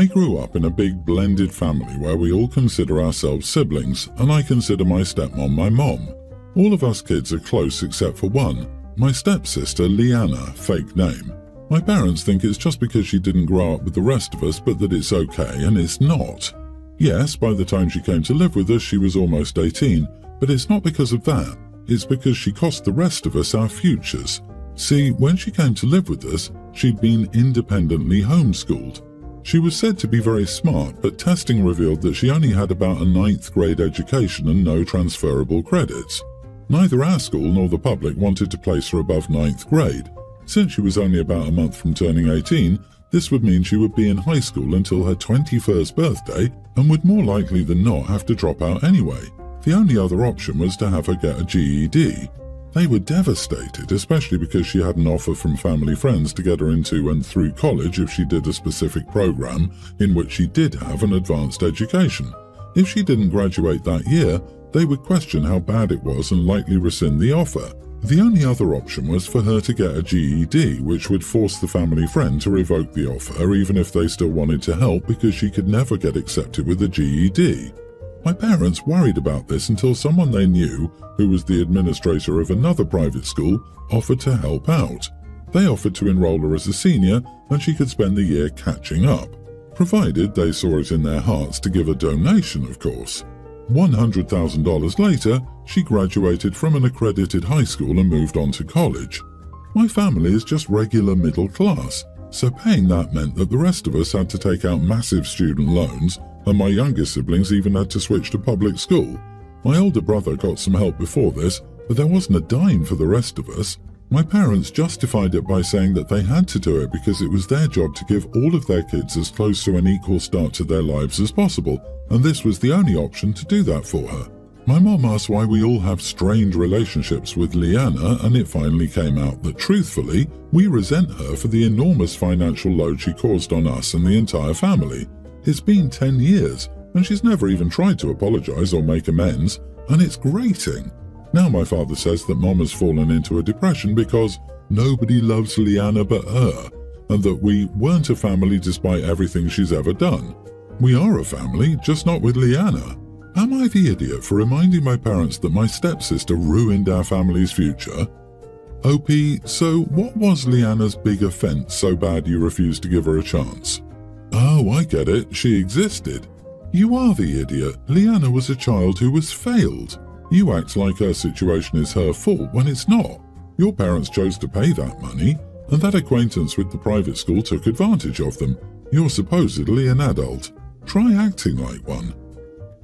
I grew up in a big blended family where we all consider ourselves siblings, and I consider my stepmom my mom. All of us kids are close except for one, my stepsister Leanna, fake name. My parents think it's just because she didn't grow up with the rest of us, but that it's okay, and it's not. Yes, by the time she came to live with us, she was almost 18, but it's not because of that. It's because she cost the rest of us our futures. See, when she came to live with us, she'd been independently homeschooled. She was said to be very smart, but testing revealed that she only had about a 9th grade education and no transferable credits. Neither our school nor the public wanted to place her above 9th grade. Since she was only about a month from turning 18, this would mean she would be in high school until her 21st birthday and would more likely than not have to drop out anyway. The only other option was to have her get a GED. They were devastated, especially because she had an offer from family friends to get her into and through college if she did a specific program in which she did have an advanced education. If she didn't graduate that year, they would question how bad it was and likely rescind the offer. The only other option was for her to get a GED, which would force the family friend to revoke the offer even if they still wanted to help because she could never get accepted with a GED. My parents worried about this until someone they knew, who was the administrator of another private school, offered to help out. They offered to enroll her as a senior and she could spend the year catching up, provided they saw it in their hearts to give a donation, of course. $100,000 later, she graduated from an accredited high school and moved on to college. My family is just regular middle class, so paying that meant that the rest of us had to take out massive student loans, and my younger siblings even had to switch to public school. My older brother got some help before this, but there wasn't a dime for the rest of us. My parents justified it by saying that they had to do it because it was their job to give all of their kids as close to an equal start to their lives as possible, and this was the only option to do that for her. My mom asked why we all have strained relationships with Leanna, and it finally came out that, truthfully, we resent her for the enormous financial load she caused on us and the entire family. It's been 10 years, and she's never even tried to apologize or make amends, and it's grating. Now my father says that Mom has fallen into a depression because nobody loves Leanna but her, and that we weren't a family despite everything she's ever done. We are a family, just not with Leanna. Am I the idiot for reminding my parents that my stepsister ruined our family's future? OP, so what was Leanna's big offense so bad you refused to give her a chance? Oh, I get it, she existed. You are the idiot. Leanna was a child who was failed. You act like her situation is her fault when it's not. Your parents chose to pay that money, and that acquaintance with the private school took advantage of them. You're supposedly an adult. Try acting like one.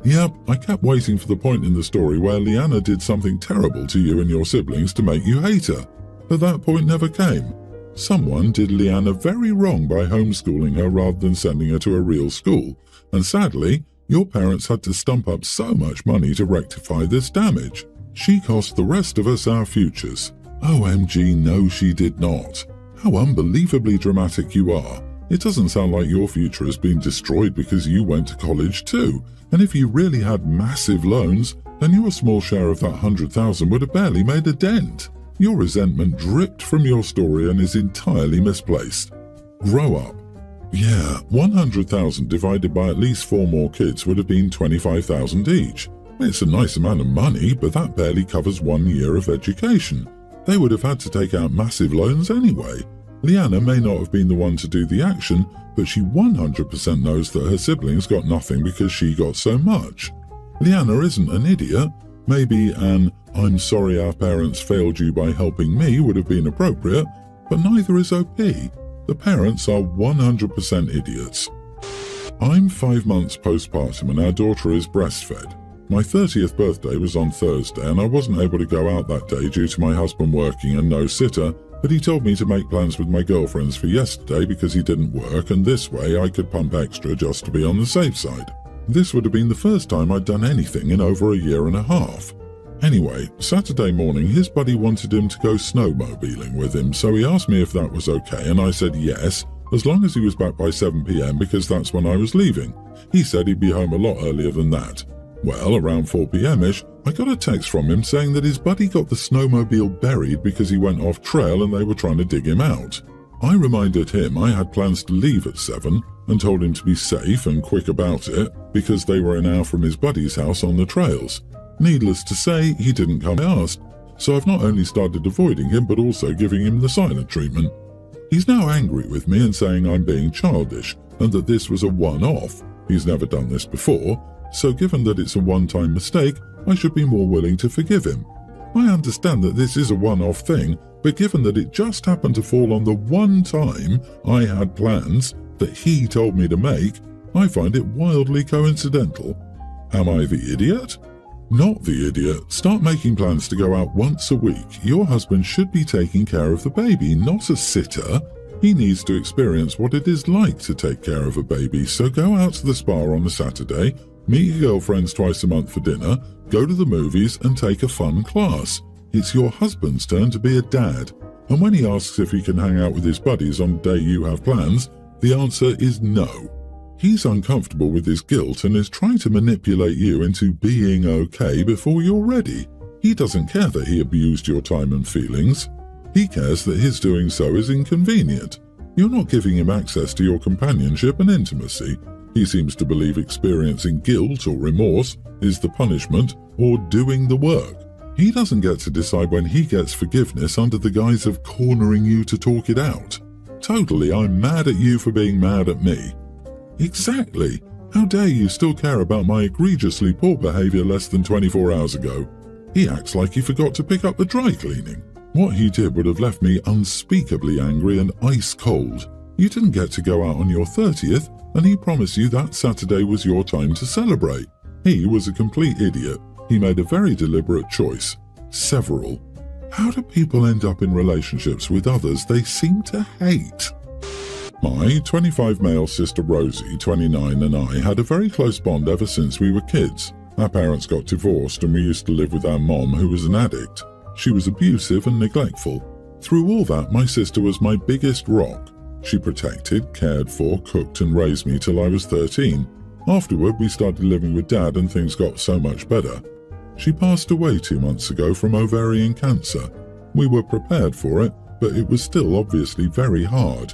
Yep, I kept waiting for the point in the story where Leanna did something terrible to you and your siblings to make you hate her, but that point never came. Someone did Leanna very wrong by homeschooling her rather than sending her to a real school, and sadly, your parents had to stump up so much money to rectify this damage. She cost the rest of us our futures. OMG, no she did not. How unbelievably dramatic you are. It doesn't sound like your future has been destroyed because you went to college too, and if you really had massive loans, then your small share of that $100,000 would have barely made a dent. Your resentment dripped from your story and is entirely misplaced. Grow up. Yeah, 100,000 divided by at least 4 more kids would have been 25,000 each. It's a nice amount of money, but that barely covers 1 year of education. They would have had to take out massive loans anyway. Leanna may not have been the one to do the action, but she 100% knows that her siblings got nothing because she got so much. Leanna isn't an idiot. Maybe an "I'm sorry our parents failed you by helping me" would have been appropriate, but neither is OP. The parents are 100% idiots. I'm 5 months postpartum and our daughter is breastfed. My 30th birthday was on Thursday and I wasn't able to go out that day due to my husband working and no sitter, but he told me to make plans with my girlfriends for yesterday because he didn't work, and this way I could pump extra just to be on the safe side. This would have been the first time I'd done anything in over a year and a half. Anyway, Saturday morning his buddy wanted him to go snowmobiling with him, so he asked me if that was okay and I said yes, as long as he was back by 7 p.m. because that's when I was leaving. He said he'd be home a lot earlier than that. Well, around 4 p.m.-ish, I got a text from him saying that his buddy got the snowmobile buried because he went off trail and they were trying to dig him out. I reminded him I had plans to leave at 7, and told him to be safe and quick about it because they were an hour from his buddy's house on the trails. Needless to say, he didn't come asked, so I've not only started avoiding him but also giving him the silent treatment. He's now angry with me and saying I'm being childish and that this was a one-off. He's never done this before, so given that it's a one-time mistake, I should be more willing to forgive him. I understand that this is a one-off thing, but given that it just happened to fall on the one time I had plans that he told me to make, I find it wildly coincidental. Am I the idiot? Not the idiot. Start making plans to go out once a week. Your husband should be taking care of the baby, not a sitter. He needs to experience what it is like to take care of a baby, so go out to the spa on a Saturday, meet your girlfriends twice a month for dinner, go to the movies and take a fun class. It's your husband's turn to be a dad, and when he asks if he can hang out with his buddies on the day you have plans, the answer is no. He's uncomfortable with his guilt and is trying to manipulate you into being okay before you're ready. He doesn't care that he abused your time and feelings. He cares that his doing so is inconvenient. You're not giving him access to your companionship and intimacy. He seems to believe experiencing guilt or remorse is the punishment or doing the work. He doesn't get to decide when he gets forgiveness under the guise of cornering you to talk it out. Totally, I'm mad at you for being mad at me. Exactly. How dare you still care about my egregiously poor behaviour less than 24 hours ago? He acts like he forgot to pick up the dry cleaning. What he did would have left me unspeakably angry and ice cold. You didn't get to go out on your 30th, and he promised you that Saturday was your time to celebrate. He was a complete idiot. He made a very deliberate choice. Several. How do people end up in relationships with others they seem to hate? My 25 male sister Rosie, 29, and I had a very close bond ever since we were kids. Our parents got divorced and we used to live with our mom, who was an addict. She was abusive and neglectful. Through all that, my sister was my biggest rock. She protected, cared for, cooked and raised me till I was 13. Afterward, we started living with Dad and things got so much better. She passed away 2 months ago from ovarian cancer. We were prepared for it, but it was still obviously very hard.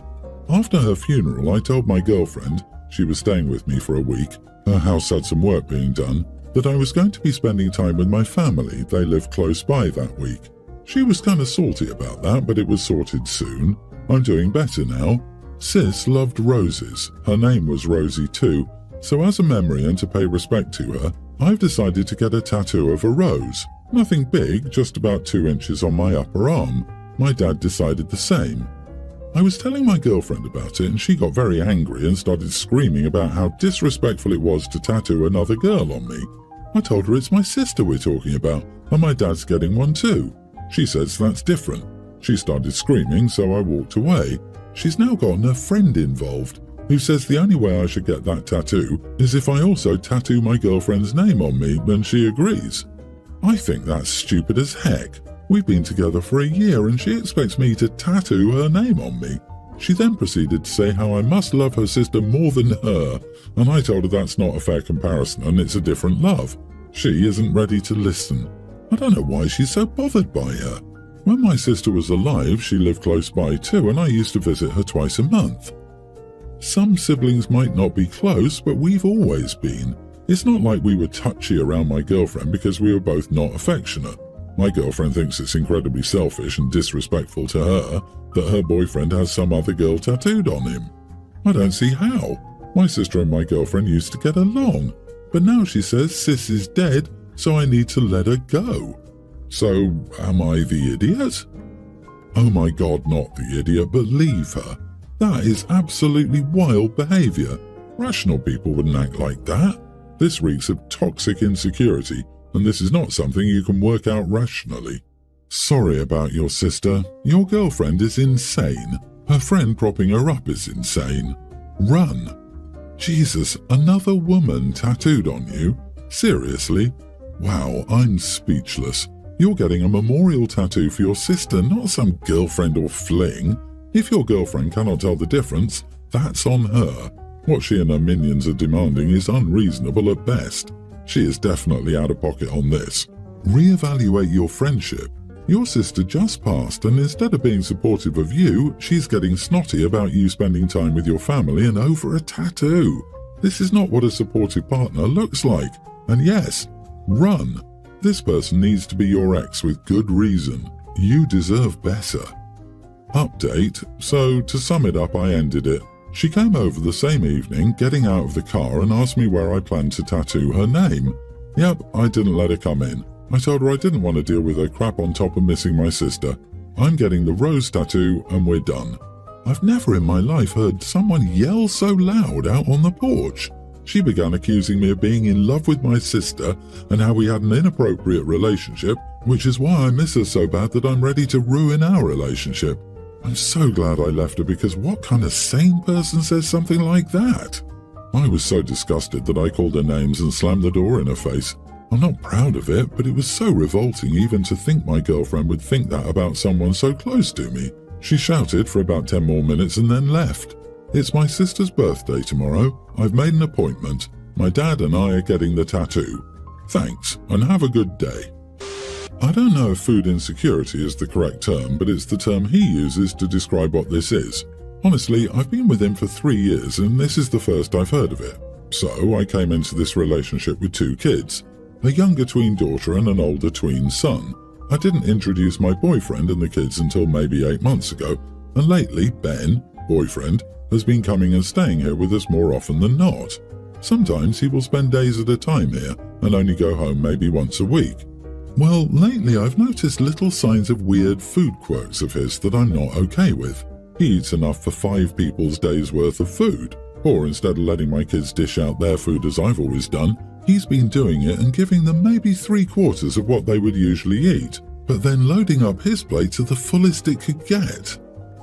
After her funeral, I told my girlfriend, she was staying with me for a week, her house had some work being done, that I was going to be spending time with my family. They lived close by that week. She was kind of salty about that, but it was sorted soon. I'm doing better now. Sis loved roses. Her name was Rosie too, so as a memory and to pay respect to her, I've decided to get a tattoo of a rose. Nothing big, just about 2 inches on my upper arm. My dad decided the same. I was telling my girlfriend about it and she got very angry and started screaming about how disrespectful it was to tattoo another girl on me. I told her it's my sister we're talking about and my dad's getting one too. She says that's different. She started screaming, so I walked away. She's now gotten a friend involved who says the only way I should get that tattoo is if I also tattoo my girlfriend's name on me, and she agrees. I think that's stupid as heck. We've been together for a year and she expects me to tattoo her name on me. She then proceeded to say how I must love her sister more than her, and I told her that's not a fair comparison and it's a different love. She isn't ready to listen. I don't know why she's so bothered by her. When my sister was alive, she lived close by too, and I used to visit her twice a month. Some siblings might not be close, but we've always been. It's not like we were touchy around my girlfriend because we were both not affectionate. My girlfriend thinks it's incredibly selfish and disrespectful to her that her boyfriend has some other girl tattooed on him. I don't see how. My sister and my girlfriend used to get along, but now she says sis is dead, so I need to let her go. So, am I the idiot? Oh my God, not the idiot, but leave her. That is absolutely wild behaviour. Rational people wouldn't act like that. This reeks of toxic insecurity, and this is not something you can work out rationally. Sorry about your sister. Your girlfriend is insane. Her friend propping her up is insane. Run. Jesus, another woman tattooed on you? Seriously? Wow, I'm speechless. You're getting a memorial tattoo for your sister, not some girlfriend or fling. If your girlfriend cannot tell the difference, that's on her. What she and her minions are demanding is unreasonable at best. She is definitely out of pocket on this. Reevaluate your friendship. Your sister just passed, and instead of being supportive of you, she's getting snotty about you spending time with your family and over a tattoo. This is not what a supportive partner looks like. And yes, run. This person needs to be your ex with good reason. You deserve better. Update. So, to sum it up, I ended it. She came over the same evening, getting out of the car, and asked me where I planned to tattoo her name. Yep, I didn't let her come in. I told her I didn't want to deal with her crap on top of missing my sister. I'm getting the rose tattoo and we're done. I've never in my life heard someone yell so loud out on the porch. She began accusing me of being in love with my sister and how we had an inappropriate relationship, which is why I miss her so bad that I'm ready to ruin our relationship. I'm so glad I left her, because what kind of sane person says something like that? I was so disgusted that I called her names and slammed the door in her face. I'm not proud of it, but it was so revolting even to think my girlfriend would think that about someone so close to me. She shouted for about 10 more minutes and then left. It's my sister's birthday tomorrow. I've made an appointment. My dad and I are getting the tattoo. Thanks, and have a good day. I don't know if food insecurity is the correct term, but it's the term he uses to describe what this is. Honestly, I've been with him for 3 years and this is the first I've heard of it. So I came into this relationship with 2 kids, a younger tween daughter and an older tween son. I didn't introduce my boyfriend and the kids until maybe 8 months ago, and lately Ben, boyfriend, has been coming and staying here with us more often than not. Sometimes he will spend days at a time here and only go home maybe once a week. Well, lately I've noticed little signs of weird food quirks of his that I'm not okay with. He eats enough for 5 people's days worth of food, or instead of letting my kids dish out their food as I've always done, he's been doing it and giving them maybe 3/4 of what they would usually eat, but then loading up his plate to the fullest it could get.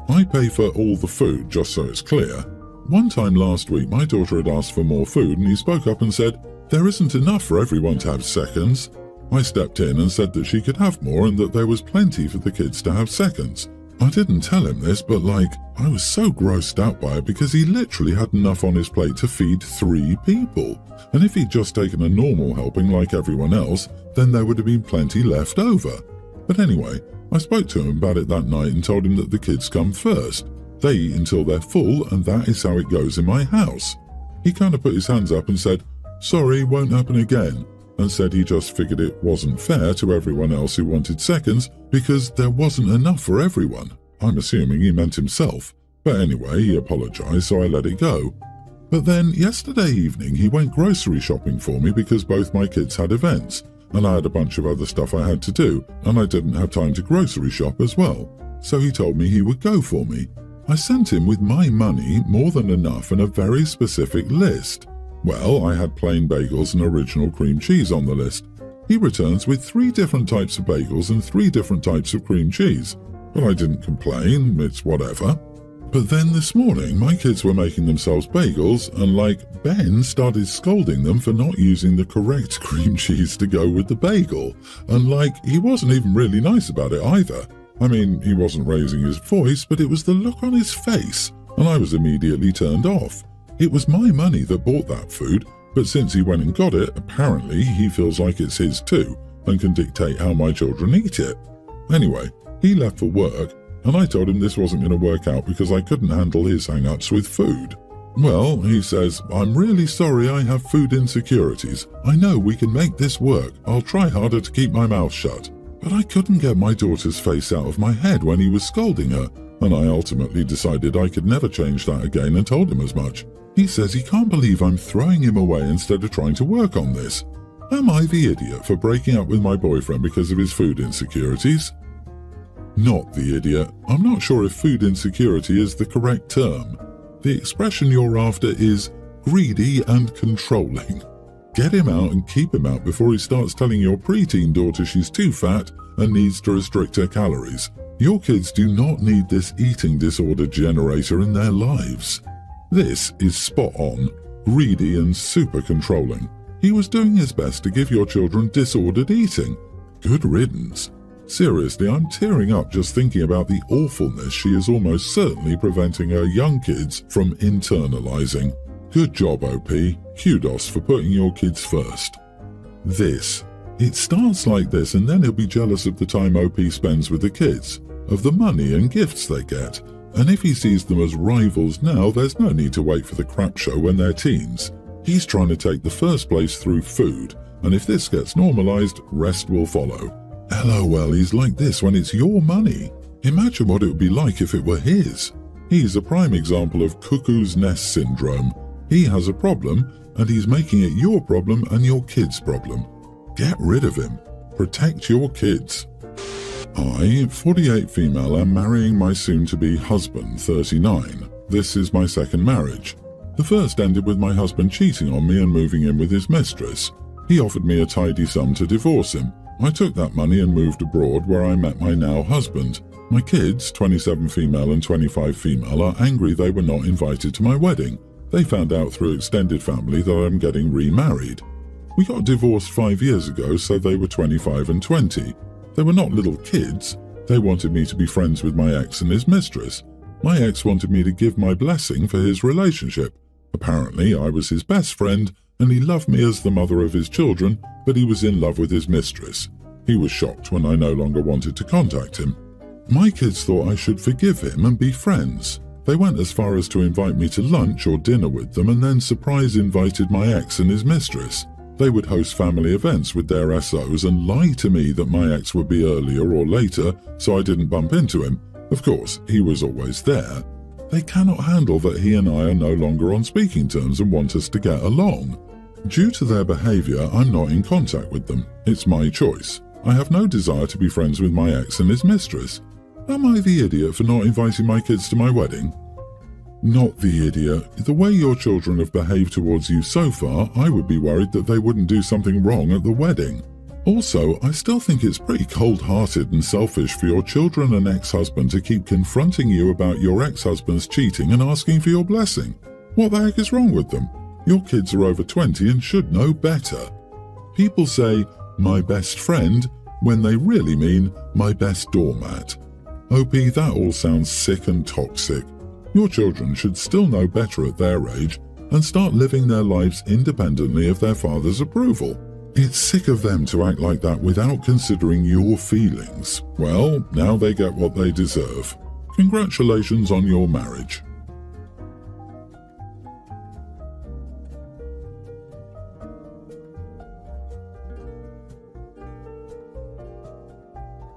I pay for all the food, just so it's clear. One time last week my daughter had asked for more food and he spoke up and said, "There isn't enough for everyone to have seconds." I stepped in and said that she could have more and that there was plenty for the kids to have seconds. I didn't tell him this, but I was so grossed out by it because he literally had enough on his plate to feed 3 people. And if he'd just taken a normal helping like everyone else, then there would have been plenty left over. But anyway, I spoke to him about it that night and told him that the kids come first. They eat until they're full and that is how it goes in my house. He kind of put his hands up and said, "Sorry, won't happen again," and said he just figured it wasn't fair to everyone else who wanted seconds because there wasn't enough for everyone. I'm assuming he meant himself. But anyway, he apologized, so I let it go. But then yesterday evening he went grocery shopping for me because both my kids had events, and I had a bunch of other stuff I had to do, and I didn't have time to grocery shop as well. So he told me he would go for me. I sent him with my money, more than enough, and a very specific list. Well, I had plain bagels and original cream cheese on the list. He returns with 3 different types of bagels and 3 different types of cream cheese. But I didn't complain, it's whatever. But then this morning, my kids were making themselves bagels, and Ben started scolding them for not using the correct cream cheese to go with the bagel. And he wasn't even really nice about it either. I mean, he wasn't raising his voice, but it was the look on his face, and I was immediately turned off. It was my money that bought that food, but since he went and got it, apparently he feels like it's his too, and can dictate how my children eat it. Anyway, he left for work, and I told him this wasn't going to work out because I couldn't handle his hang-ups with food. Well, he says, "I'm really sorry I have food insecurities. I know we can make this work. I'll try harder to keep my mouth shut." But I couldn't get my daughter's face out of my head when he was scolding her, and I ultimately decided I could never change that again and told him as much. He says he can't believe I'm throwing him away instead of trying to work on this. Am I the idiot for breaking up with my boyfriend because of his food insecurities? Not the idiot. I'm not sure if food insecurity is the correct term. The expression you're after is greedy and controlling. Get him out and keep him out before he starts telling your preteen daughter she's too fat and needs to restrict her calories. Your kids do not need this eating disorder generator in their lives. This is spot on, greedy and super controlling. He was doing his best to give your children disordered eating. Good riddance. Seriously, I'm tearing up just thinking about the awfulness she is almost certainly preventing her young kids from internalizing. Good job, OP. Kudos for putting your kids first. This It starts like this and then he'll be jealous of the time OP spends with the kids, of the money and gifts they get, and if he sees them as rivals now, there's no need to wait for the crap show when they're teens. He's trying to take the first place through food, and if this gets normalized, rest will follow. LOL, he's like this when it's your money. Imagine what it would be like if it were his. He's a prime example of cuckoo's nest syndrome. He has a problem, and he's making it your problem and your kid's problem. Get rid of him. Protect your kids. I, 48 female, am marrying my soon-to-be husband, 39. This is my second marriage. The first ended with my husband cheating on me and moving in with his mistress. He offered me a tidy sum to divorce him. I took that money and moved abroad where I met my now husband. My kids, 27 female and 25 female, are angry they were not invited to my wedding. They found out through extended family that I'm getting remarried. We got divorced 5 years ago, so they were 25 and 20. They were not little kids. They wanted me to be friends with my ex and his mistress. My ex wanted me to give my blessing for his relationship. Apparently, I was his best friend, and he loved me as the mother of his children, but he was in love with his mistress. He was shocked when I no longer wanted to contact him. My kids thought I should forgive him and be friends. They went as far as to invite me to lunch or dinner with them and then surprise invited my ex and his mistress. They would host family events with their SOs and lie to me that my ex would be earlier or later, so I didn't bump into him. Of course, he was always there. They cannot handle that he and I are no longer on speaking terms and want us to get along. Due to their behaviour, I'm not in contact with them. It's my choice. I have no desire to be friends with my ex and his mistress. Am I the idiot for not inviting my kids to my wedding? Not the idiot. The way your children have behaved towards you so far, I would be worried that they wouldn't do something wrong at the wedding. Also, I still think it's pretty cold-hearted and selfish for your children and ex-husband to keep confronting you about your ex-husband's cheating and asking for your blessing. What the heck is wrong with them? Your kids are over 20 and should know better. People say, my best friend, when they really mean my best doormat. OP, that all sounds sick and toxic. Your children should still know better at their age and start living their lives independently of their father's approval. It's sick of them to act like that without considering your feelings. Well, now they get what they deserve. Congratulations on your marriage.